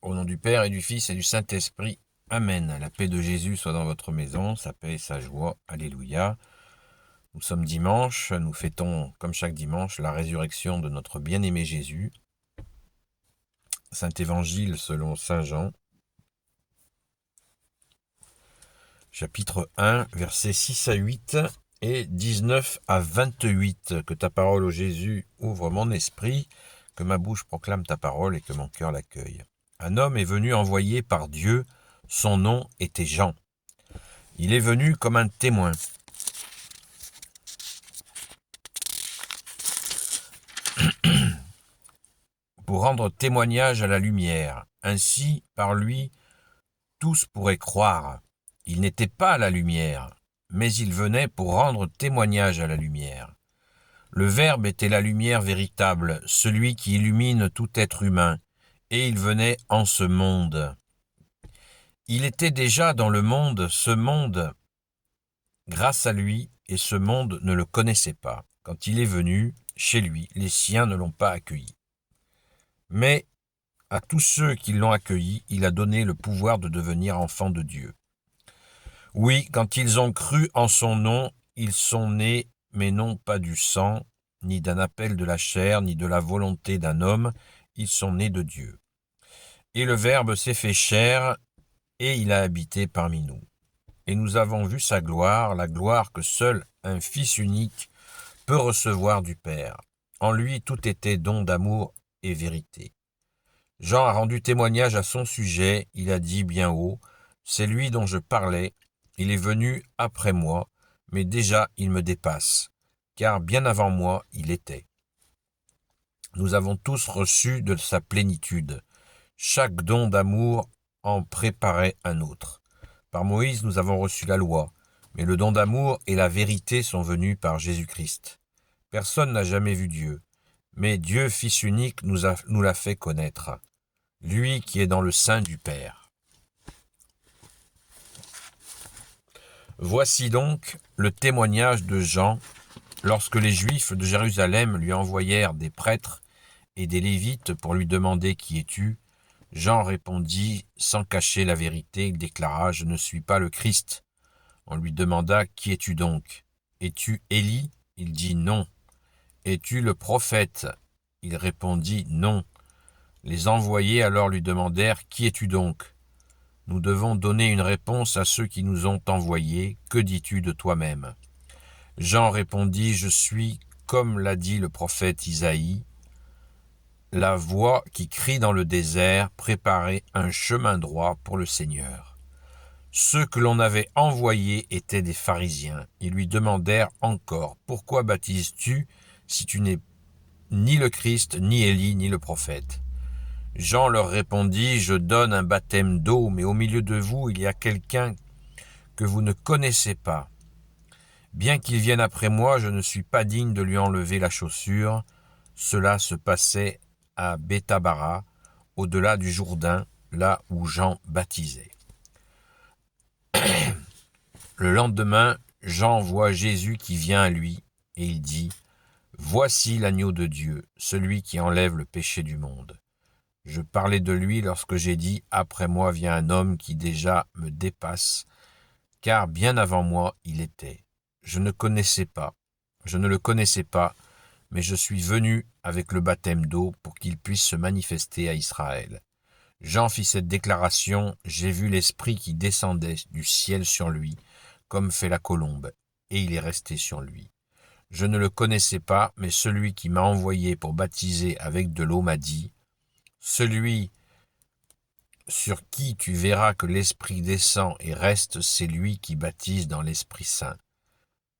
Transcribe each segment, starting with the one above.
Au nom du Père et du Fils et du Saint-Esprit. Amen. La paix de Jésus soit dans votre maison, sa paix et sa joie. Alléluia. Nous sommes dimanche, nous fêtons, comme chaque dimanche, la résurrection de notre bien-aimé Jésus. Saint Évangile selon Saint Jean, chapitre 1, versets 6 à 8 et 19 à 28. Que ta parole, ô Jésus, ouvre mon esprit, que ma bouche proclame ta parole et que mon cœur l'accueille. Un homme est venu envoyé par Dieu, son nom était Jean. Il est venu comme un témoin. Pour rendre témoignage à la lumière. Ainsi, par lui, tous pourraient croire. Il n'était pas la lumière, mais il venait pour rendre témoignage à la lumière. Le Verbe était la lumière véritable, celui qui illumine tout être humain, et il venait en ce monde. Il était déjà dans le monde, ce monde, grâce à lui, et ce monde ne le connaissait pas. Quand il est venu, chez lui, les siens ne l'ont pas accueilli. Mais à tous ceux qui l'ont accueilli, il a donné le pouvoir de devenir enfants de Dieu. Oui, quand ils ont cru en son nom, ils sont nés, mais non pas du sang, ni d'un appel de la chair, ni de la volonté d'un homme, ils sont nés de Dieu. Et le Verbe s'est fait chair, et il a habité parmi nous. Et nous avons vu sa gloire, la gloire que seul un Fils unique peut recevoir du Père. En lui, tout était don d'amour et vérité. Jean a rendu témoignage à son sujet, il a dit bien haut, « C'est lui dont je parlais, il est venu après moi, mais déjà il me dépasse, car bien avant moi il était. » Nous avons tous reçu de sa plénitude. Chaque don d'amour en préparait un autre. Par Moïse, nous avons reçu la loi, mais le don d'amour et la vérité sont venus par Jésus-Christ. Personne n'a jamais vu Dieu, mais Dieu, Fils unique, nous l'a fait connaître, lui qui est dans le sein du Père. Voici donc le témoignage de Jean, lorsque les Juifs de Jérusalem lui envoyèrent des prêtres et des Lévites pour lui demander « Qui es-tu » Jean répondit sans cacher la vérité, il déclara « Je ne suis pas le Christ ». On lui demanda « Qui es-tu donc » « Es-tu Élie » Il dit « Non ». « Es-tu le prophète » Il répondit « Non ». Les envoyés alors lui demandèrent « Qui es-tu donc » Nous devons donner une réponse à ceux qui nous ont envoyés. Que dis-tu de toi-même ? Jean répondit « Je suis, comme l'a dit le prophète Isaïe, la voix qui crie dans le désert, préparez un chemin droit pour le Seigneur. » Ceux que l'on avait envoyés étaient des pharisiens. Ils lui demandèrent encore « Pourquoi baptises-tu si tu n'es ni le Christ, ni Élie, ni le prophète ?» Jean leur répondit « Je donne un baptême d'eau, mais au milieu de vous, il y a quelqu'un que vous ne connaissez pas. Bien qu'il vienne après moi, je ne suis pas digne de lui enlever la chaussure. » Cela se passait à Béthabara, au-delà du Jourdain, là où Jean baptisait. Le lendemain, Jean voit Jésus qui vient à lui, et il dit « Voici l'agneau de Dieu, celui qui enlève le péché du monde. » Je parlais de lui lorsque j'ai dit « Après moi vient un homme qui déjà me dépasse, car bien avant moi il était. Je ne le connaissais pas, mais je suis venu avec le baptême d'eau pour qu'il puisse se manifester à Israël. » Jean fit cette déclaration « J'ai vu l'Esprit qui descendait du ciel sur lui, comme fait la colombe, et il est resté sur lui. Je ne le connaissais pas, mais celui qui m'a envoyé pour baptiser avec de l'eau m'a dit « Celui sur qui tu verras que l'Esprit descend et reste, c'est lui qui baptise dans l'Esprit Saint.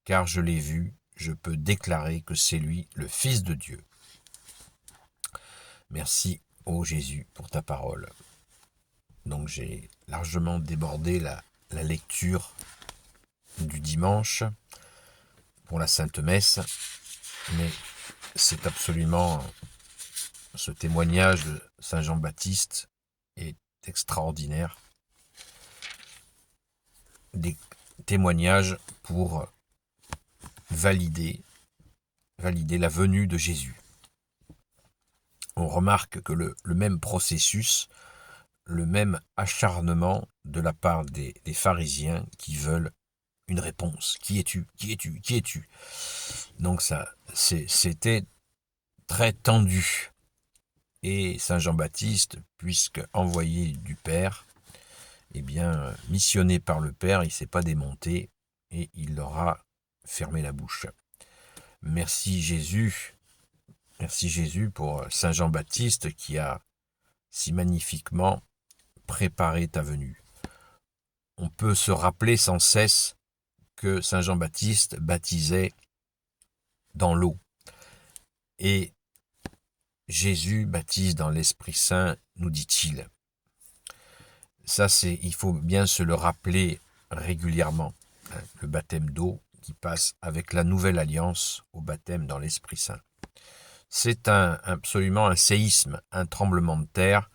Car je l'ai vu, je peux déclarer que c'est lui, le Fils de Dieu. » Merci, ô Jésus, pour ta parole. Donc j'ai largement débordé la lecture du dimanche pour la Sainte Messe, mais c'est absolument, ce témoignage de Saint Jean-Baptiste est extraordinaire. Des témoignages pour valider la venue de Jésus. On remarque que le même processus le même acharnement de la part des pharisiens qui veulent une réponse. Qui es-tu? Qui es-tu? Qui es-tu? Donc c'était très tendu. Et Saint Jean-Baptiste, puisque envoyé du Père, eh bien, missionné par le Père, il ne s'est pas démonté et il leur a fermé la bouche. Merci Jésus pour Saint Jean-Baptiste qui a si magnifiquement préparé ta venue. On peut se rappeler sans cesse que Saint Jean-Baptiste baptisait dans l'eau. Et Jésus baptise dans l'Esprit Saint, nous dit-il. Ça, il faut bien se le rappeler régulièrement. Le baptême d'eau qui passe avec la nouvelle alliance au baptême dans l'Esprit Saint. C'est absolument un séisme, un tremblement de terre.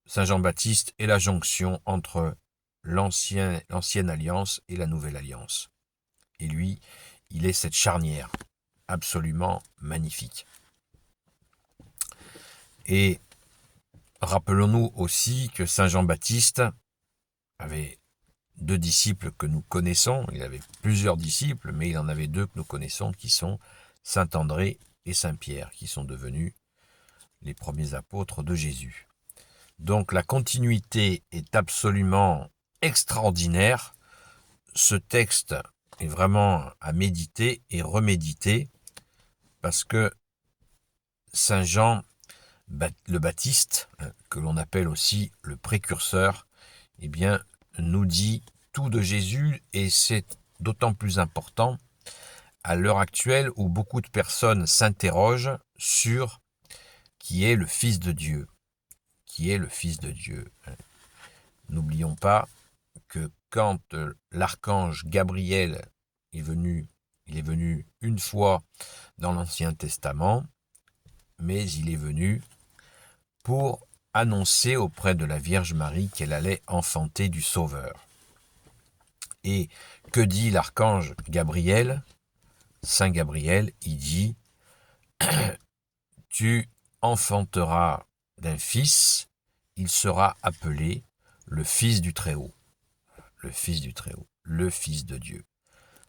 Saint Jean-Baptiste est la jonction entre l'ancienne alliance et la nouvelle alliance. Et lui, il est cette charnière absolument magnifique. Et rappelons-nous aussi que Saint Jean-Baptiste avait 2 disciples que nous connaissons. Il avait plusieurs disciples, mais il en avait 2 que nous connaissons, qui sont Saint André et Saint Pierre, qui sont devenus les premiers apôtres de Jésus. Donc la continuité est absolument extraordinaire. Ce texte est vraiment à méditer et reméditer, parce que Saint Jean le Baptiste, que l'on appelle aussi le précurseur, eh bien, nous dit tout de Jésus, et c'est d'autant plus important à l'heure actuelle où beaucoup de personnes s'interrogent sur qui est le Fils de Dieu. Qui est le Fils de Dieu? N'oublions pas que quand l'archange Gabriel est venu, il est venu une fois dans l'Ancien Testament, mais il est venu pour annoncer auprès de la Vierge Marie qu'elle allait enfanter du Sauveur. Et que dit l'archange Gabriel? Saint Gabriel, il dit « Tu enfanteras d'un fils, il sera appelé le Fils du Très-Haut. » Le Fils du Très-Haut, le Fils de Dieu.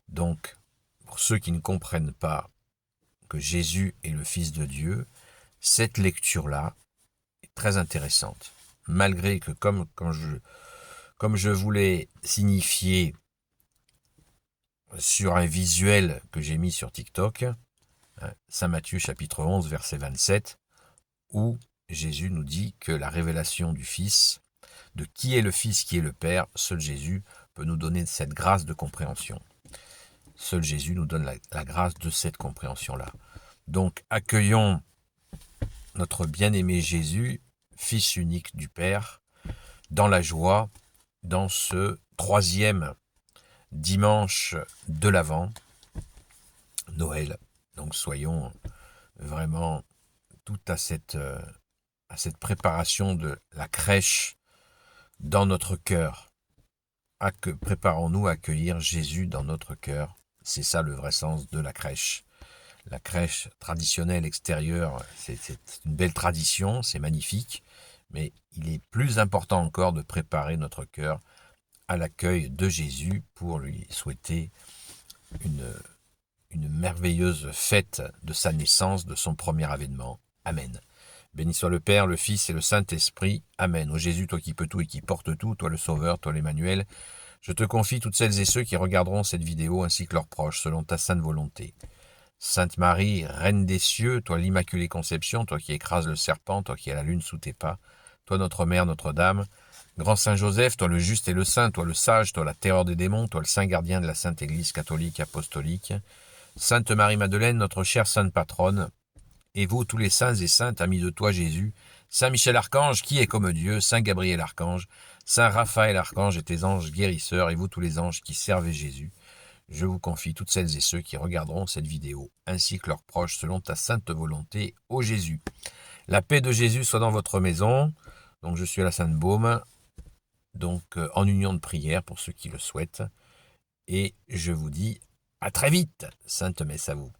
Donc, pour ceux qui ne comprennent pas que Jésus est le Fils de Dieu, cette lecture-là est très intéressante. Malgré que, comme je voulais signifier sur un visuel que j'ai mis sur TikTok, Saint Matthieu chapitre 11 verset 27, où Jésus nous dit que la révélation du Fils, de qui est le Fils, qui est le Père, seul Jésus peut nous donner cette grâce de compréhension. Seul Jésus nous donne la grâce de cette compréhension-là. Donc accueillons notre bien-aimé Jésus, Fils unique du Père, dans la joie, dans ce 3e dimanche de l'Avent, Noël. Donc soyons vraiment tout à cette préparation de la crèche dans notre cœur. Préparons-nous à accueillir Jésus dans notre cœur. C'est ça le vrai sens de la crèche. La crèche traditionnelle extérieure, c'est une belle tradition, c'est magnifique, mais il est plus important encore de préparer notre cœur à l'accueil de Jésus pour lui souhaiter une merveilleuse fête de sa naissance, de son premier avènement. Amen. Béni soit le Père, le Fils et le Saint-Esprit. Amen. Ô Jésus, toi qui peux tout et qui portes tout, toi le Sauveur, toi l'Emmanuel, je te confie toutes celles et ceux qui regarderont cette vidéo ainsi que leurs proches, selon ta sainte volonté. Sainte Marie, Reine des cieux, toi l'Immaculée Conception, toi qui écrases le serpent, toi qui as la lune sous tes pas, toi notre Mère, Notre-Dame, Grand Saint Joseph, toi le juste et le saint, toi le sage, toi la terreur des démons, toi le saint gardien de la Sainte Église catholique apostolique, Sainte Marie-Madeleine, notre chère sainte patronne, et vous tous les saints et saintes, amis de toi Jésus, Saint Michel Archange, qui est comme Dieu, Saint Gabriel Archange, Saint Raphaël Archange et tes anges guérisseurs, et vous tous les anges qui servez Jésus, je vous confie toutes celles et ceux qui regarderont cette vidéo, ainsi que leurs proches, selon ta sainte volonté, ô Jésus. La paix de Jésus soit dans votre maison. Donc je suis à la Sainte-Baume, donc en union de prière pour ceux qui le souhaitent. Et je vous dis à très vite, Sainte Messe à vous.